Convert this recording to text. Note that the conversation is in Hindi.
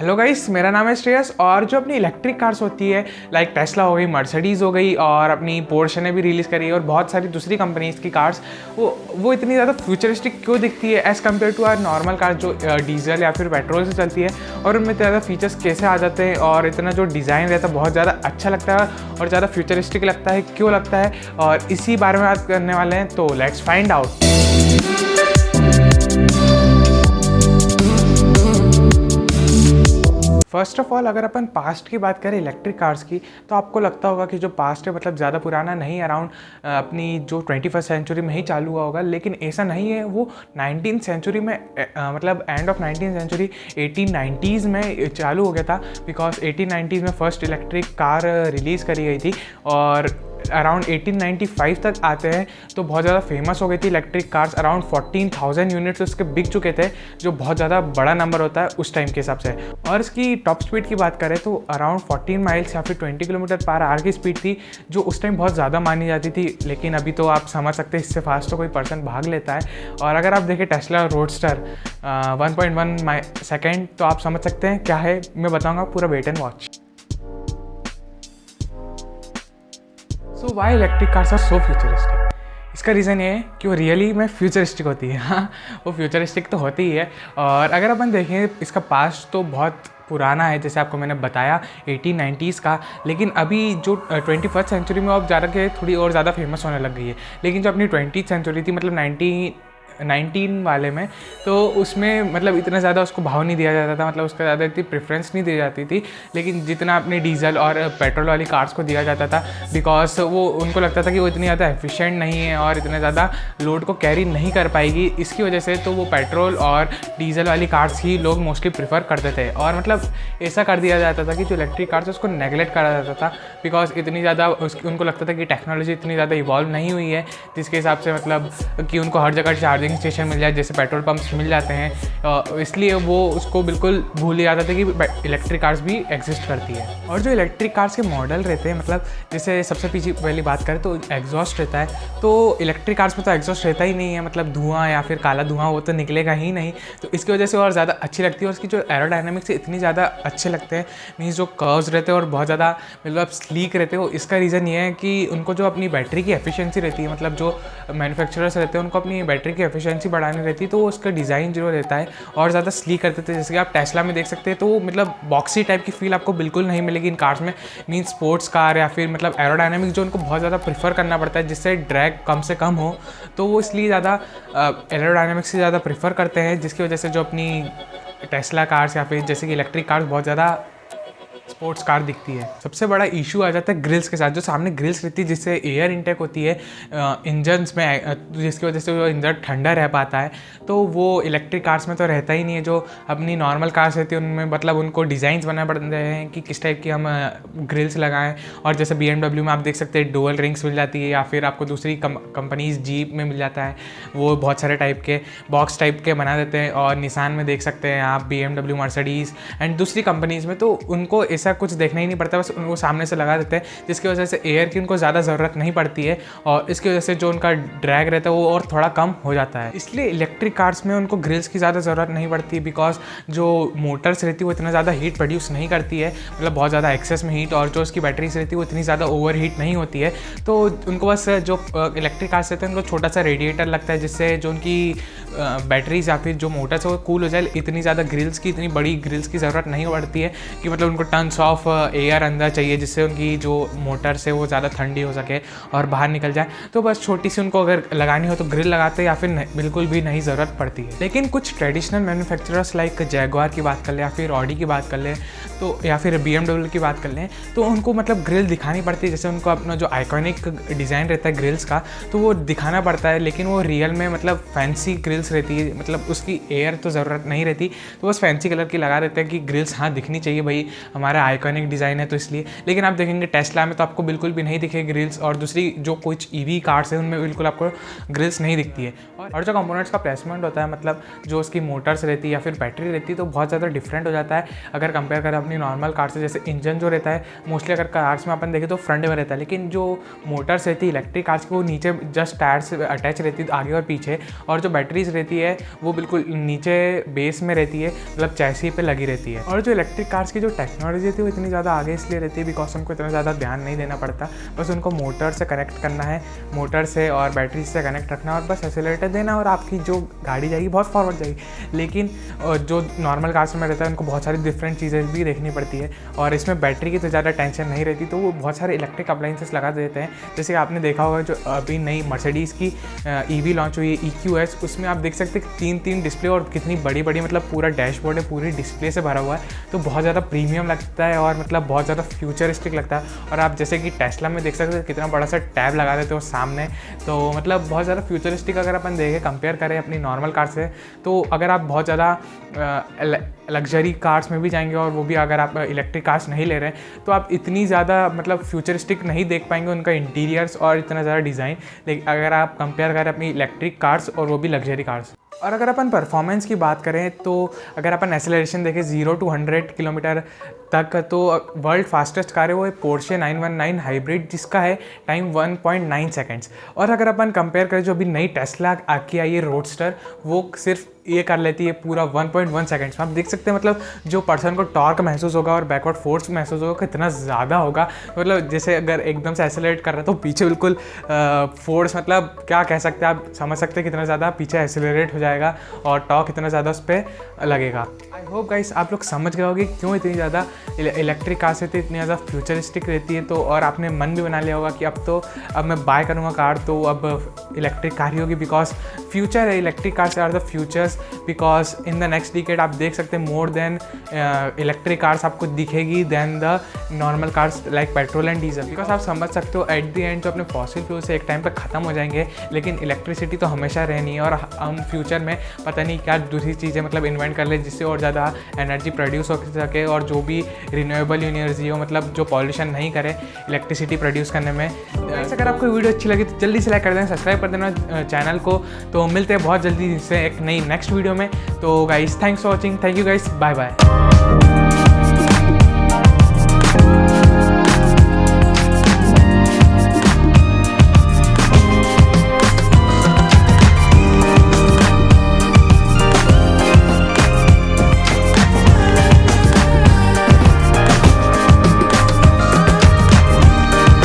हेलो गाइस, मेरा नाम है श्रेयस। और जो अपनी इलेक्ट्रिक कार्स होती है लाइक टेस्ला हो गई, मर्सिडीज़ हो गई और अपनी पोर्शे ने भी रिलीज़ करी है और बहुत सारी दूसरी कंपनीज़ की कार्स, वो इतनी ज़्यादा फ्यूचरिस्टिक क्यों दिखती है as compare to our normal car जो डीजल या फिर पेट्रोल से चलती है, और उनमें ज़्यादा फीचर्स कैसे आ जाते हैं और इतना जो डिज़ाइन रहता है बहुत ज़्यादा अच्छा लगता है और ज़्यादा फ्यूचरिस्टिक लगता है, क्यों लगता है, और इसी बारे में बात करने वाले हैं। तो let's find out. First of all, अगर अपन पास्ट की बात करें इलेक्ट्रिक कार्स की, तो आपको लगता होगा कि जो पास्ट है मतलब ज़्यादा पुराना नहीं, अराउंड अपनी जो 21st सेंचुरी में ही चालू हुआ होगा, लेकिन ऐसा नहीं है। वो 19th सेंचुरी में मतलब end of 19th century 1890s में चालू हो गया था, बिकॉज 1890s में फर्स्ट इलेक्ट्रिक कार रिलीज़ करी गई थी और अराउंड 1895 तक आते हैं तो बहुत ज़्यादा फेमस हो गई थी इलेक्ट्रिक कार्स। अराउंड 14,000 यूनिट्स उसके बिक चुके थे, जो बहुत ज़्यादा बड़ा नंबर होता है उस टाइम के हिसाब से। और इसकी टॉप स्पीड की बात करें तो अराउंड 14 माइल्स या फिर 20 किलोमीटर पर आवर की स्पीड थी, जो उस टाइम बहुत ज़्यादा मानी जाती थी। लेकिन अभी तो आप समझ सकते हैं इससे फास्ट तो कोई पर्सन भाग लेता है। और अगर आप देखें टेस्ला रोडस्टर 1.1 सेकेंड, तो आप समझ सकते हैं क्या है, मैं बताऊँगा, पूरा wait and watch. So why electric cars are so futuristic? इसका रीज़न ये है कि वो रियली में फ्यूचरिस्टिक होती है। हाँ, वो फ्यूचरिस्टिक तो होती ही है। और अगर अपन देखें इसका पास्ट तो बहुत पुराना है, जैसे आपको मैंने बताया 1890s का, लेकिन अभी जो 21st सेंचुरी में अब जा के थोड़ी और ज़्यादा फेमस होने लग गई है। लेकिन जो अपनी 20th सेंचुरी थी, मतलब 19 वाले में, तो उसमें मतलब इतना ज़्यादा उसको भाव नहीं दिया जाता था, मतलब उसका ज़्यादा इतनी प्रेफरेंस नहीं दी जाती थी। लेकिन जितना अपने डीजल और पेट्रोल वाली कार्स को दिया जाता था, बिकॉज वो उनको लगता था कि वो इतनी ज़्यादा एफिशिएंट नहीं है और इतना ज़्यादा लोड को कैरी नहीं कर पाएगी, इसकी वजह से तो वो पेट्रोल और डीजल वाली कार्स ही लोग मोस्टली प्रेफर करते थे। और मतलब ऐसा कर दिया जाता था कि जो इलेक्ट्रिक कार्स उसको नेगलेक्ट करा जाता था, बिकॉज इतनी ज़्यादा उनको लगता था कि टेक्नोलॉजी इतनी ज़्यादा इवॉल्व नहीं हुई है, जिसके हिसाब से मतलब कि उनको हर जगह चार्जिंग स्टेशन मिल जाए, जैसे पेट्रोल पंप्स मिल जाते हैं, इसलिए वो उसको बिल्कुल भूल जाता था कि इलेक्ट्रिक कार्स भी एग्जिस्ट करती है। और जो इलेक्ट्रिक कार्स के मॉडल रहते हैं, मतलब जैसे सबसे पीछे पहली बात करें तो एग्जॉस्ट रहता है, तो इलेक्ट्रिक कार्स में तो एग्जॉस्ट रहता ही नहीं है, मतलब धुआं या फिर काला धुआं वो तो निकलेगा ही नहीं, तो इसकी वजह से और ज़्यादा अच्छी लगती है। और इसकी जो एरोडायनामिक्स इतनी ज़्यादा अच्छे लगते हैं, मीन्स जो कर्व्स रहते हैं और बहुत ज़्यादा मतलब स्लीक रहते हैं, इसका रीज़न ये है कि उनको जो अपनी बैटरी की एफिशिएंसी रहती है, मतलब जो मैन्युफैक्चरर्स रहते हैं उनको अपनी बैटरी की एफिशिएंसी बढ़ानी रहती है, तो उसका डिज़ाइन जो रहता है और ज़्यादा स्लीक करते थे। जैसे कि आप टेस्ला में देख सकते हैं, तो मतलब बॉक्सी टाइप की फील आपको बिल्कुल नहीं मिलेगी इन कार्स में, मीन स्पोर्ट्स कार या फिर मतलब एरोडायनामिक्स जो उनको बहुत ज़्यादा प्रेफर करना पड़ता है, जिससे ड्रैग कम से कम हो, तो वो इसलिए ज़्यादा एरोडायनामिक्स से ज़्यादा प्रेफर करते हैं, जिसकी वजह से जो अपनी टेस्ला कार्स या फिर जैसे कि इलेक्ट्रिक कार्स बहुत ज़्यादा स्पोर्ट्स कार दिखती है। सबसे बड़ा इशू आ जाता है ग्रिल्स के साथ, जो सामने ग्रिल्स रहती है जिससे एयर इनटेक होती है इंजन्स में, जिसकी वजह से वो इंजन ठंडा रह पाता है, तो वो इलेक्ट्रिक कार्स में तो रहता ही नहीं है। जो अपनी नॉर्मल कार्स रहती है उनमें मतलब उनको डिज़ाइंस बनाने पड़ते हैं कि किस टाइप की हम ग्रिल्स लगाएं। और जैसे BMW में आप देख सकते हैं डुअल रिंग्स मिल जाती है, या फिर आपको दूसरी कंपनीज जीप में मिल जाता है, वो बहुत सारे टाइप के बॉक्स टाइप के बना देते हैं। और निसान में देख सकते हैं आप BMW, मर्सिडीज़ एंड दूसरी कंपनीज़ में, तो उनको ऐसा कुछ देखना ही नहीं पड़ता, बस उनको सामने से लगा देते हैं, जिसकी वजह से एयर की उनको ज़्यादा ज़रूरत नहीं पड़ती है और इसकी वजह से जो उनका ड्रैग रहता है वो और थोड़ा कम हो जाता है। इसलिए इलेक्ट्रिक कार्स में उनको ग्रिल्स की ज़्यादा ज़रूरत नहीं पड़ती, बिकॉज जो मोटर्स रहती है वो इतना ज़्यादा हीट प्रोड्यूस नहीं करती है, मतलब बहुत ज़्यादा एक्सेस में हीट, और जो उसकी बैटरीज रहती है वो इतनी ज़्यादा ओवर हीट नहीं होती है। तो उनको बस जो इलेक्ट्रिक कार्स रहते हैं उनको छोटा सा रेडिएटर लगता है, जिससे जो उनकी बैटरीज या फिर जो मोटर्स है वो कूल हो जाए। इतनी ज़्यादा ग्रिल्स की, इतनी बड़ी ग्रिल्स की ज़रूरत नहीं पड़ती है कि मतलब उनको टन्स ऑफ एयर अंदर चाहिए, जिससे उनकी जो मोटर्स है वो ज़्यादा ठंडी हो सके और बाहर निकल जाए। तो बस छोटी सी उनको अगर लगानी हो तो ग्रिल लगाते हैं, या फिर बिल्कुल भी नहीं ज़रूरत पड़ती है। लेकिन कुछ ट्रेडिशनल मैन्युफैक्चरर्स लाइक जैगुआर की बात कर लें या फिर ऑडी की बात कर लें, तो या फिर BMW की बात कर लें, तो उनको मतलब ग्रिल दिखानी पड़ती है। जैसे उनको अपना जो आइकॉनिक डिज़ाइन रहता है ग्रिल्स का, तो वो दिखाना पड़ता है, लेकिन वो रियल में मतलब फैंसी ग्रिल्स रहती है, मतलब उसकी एयर तो ज़रूरत नहीं रहती, तो बस फैंसी कलर की लगा देते हैं कि ग्रिल्स हाँ दिखनी चाहिए भाई, हमारा आइकॉनिक डिज़ाइन है तो इसलिए। लेकिन आप देखेंगे टेस्ला में तो आपको बिल्कुल भी नहीं दिखेगी ग्रिल्स, और दूसरी जो कुछ ईवी कार्स है उनमें बिल्कुल आपको ग्रिल्स नहीं दिखती है। और जो कंपोनेंट्स का प्लेसमेंट होता है, मतलब जो उसकी मोटर्स रहती है या फिर बैटरी रहती है, तो बहुत ज़्यादा डिफरेंट हो जाता है अगर कंपेयर करें अपनी नॉर्मल कार से। जैसे इंजन जो रहता है मोस्टली अगर कार्स में अपन देखें तो फ्रंट में रहता है, लेकिन जो मोटर्स रहती है इलेक्ट्रिक कार्स की वो नीचे जस्ट टायर से अटैच रहती है आगे और पीछे, और जो बैटरीज रहती है वो बिल्कुल नीचे बेस में रहती है, मतलब चैसी पे लगी रहती है। और जो इलेक्ट्रिक कार्स की जो टेक्नोलॉजी रहती है वो इतनी ज़्यादा आगे इसलिए रहती है बिकॉज उनको इतना ज़्यादा ध्यान नहीं देना पड़ता, बस उनको मोटर से कनेक्ट करना है, मोटर से और बैटरी से कनेक्ट रखना और बस एक्सेलरेटर देना और आपकी जो गाड़ी जाएगी बहुत फॉरवर्ड जाएगी। लेकिन जो नॉर्मल कार्स में रहता है उनको बहुत सारी डिफरेंट चीज़ें भी देखनी पड़ती है, और इसमें बैटरी की तो ज़्यादा टेंशन नहीं रहती, तो वो बहुत सारे इलेक्ट्रिक अप्लाइंसेस लगा देते हैं। जैसे कि आपने देखा होगा जो अभी नई मर्सिडीज़ की ईवी लॉन्च हुई है EQS, उसमें आप देख सकते हैं 3 डिस्प्ले और कितनी बड़ी बड़ी, मतलब पूरा डैशबोर्ड है पूरी डिस्प्ले से भरा हुआ है, तो बहुत ज़्यादा प्रीमियम लगता है और मतलब बहुत ज़्यादा फ्यूचरिस्टिक लगता है। और आप जैसे कि टेस्ला में देख सकते हैं कितना बड़ा सा टैब लगा देते हो सामने, तो मतलब बहुत ज़्यादा फ्यूचरिस्टिक अगर अपन देखें कंपेयर करें अपनी नॉर्मल कार से। तो अगर आप बहुत ज़्यादा लग्जरी कार्स में भी जाएंगे और वो भी अगर आप इलेक्ट्रिक कार्स नहीं ले रहे हैं तो आप इतनी ज़्यादा मतलब फ्यूचरिस्टिक नहीं देख पाएंगे उनका इंटीरियर्स और इतना ज़्यादा डिज़ाइन। लेकिन अगर आप कंपेयर करें अपनी इलेक्ट्रिक कार्स और वो भी लग्जरी कार्स। और अगर अपन परफॉर्मेंस की बात करें तो अगर अपन एक्सेलरेशन देखें 0 to 100 किलोमीटर तक, तो वर्ल्ड फास्टेस्ट कार है वो पोर्शे 919 हाइब्रिड, जिसका है टाइम 1.9 सेकेंड्स। और अगर अपन कंपेयर करें जो अभी नई टेस्ला आके आई है रोडस्टर, वो सिर्फ ये कर लेती है पूरा 1.1 सेकेंड्स में। आप देख सकते हैं मतलब जो पर्सन को टॉर्क महसूस होगा और बैकवर्ड फोर्स महसूस होगा कितना ज़्यादा होगा। मतलब जैसे अगर एकदम से एक्सेलरेट कर रहा है तो पीछे बिल्कुल फोर्स, मतलब क्या कह सकते हैं, आप समझ सकते हैं कितना ज़्यादा पीछे एक्सेलरेट हो जाएगा और टॉर्क इतना ज़्यादा उस पर लगेगा। आई होप गाइस आप लोग समझ गए होगे क्यों इतनी ज़्यादा इलेक्ट्रिक कार से इतनी ज़्यादा फ्यूचरिस्टिक रहती है। तो और आपने मन भी बना लिया होगा कि अब मैं बाय करूँगा कार तो अब इलेक्ट्रिक कार ही होगी, बिकॉज फ्यूचर है, electric cars are the futures. Because in the next decade आप देख सकते हैं मोर देन इलेक्ट्रिक कार्स आपको दिखेगी than the normal cars like petrol and diesel. Because आप समझ सकते हो एट द एंड जो अपने फॉसिल फ्यूल से एक टाइम पे ख़त्म हो जाएंगे, लेकिन इलेक्ट्रिसिटी तो हमेशा रहनी है। और हम फ्यूचर में पता नहीं क्या दूसरी चीज़ें मतलब इन्वेंट कर ले जिससे और ज़्यादा एनर्जी प्रोड्यूस हो सके और जो भी रिन्यूएबल एनर्जी हो, मतलब जो पॉल्यूशन नहीं करे इलेक्ट्रिसिटी प्रोड्यूस करने में। अगर आपको वीडियो अच्छी लगी तो जल्दी से लाइक कर देना, सब्सक्राइब कर देना चैनल को। तो मिलते हैं बहुत जल्दी से एक नई नेक्स्ट वीडियो में। तो guys thanks for watching, thank you guys, bye bye.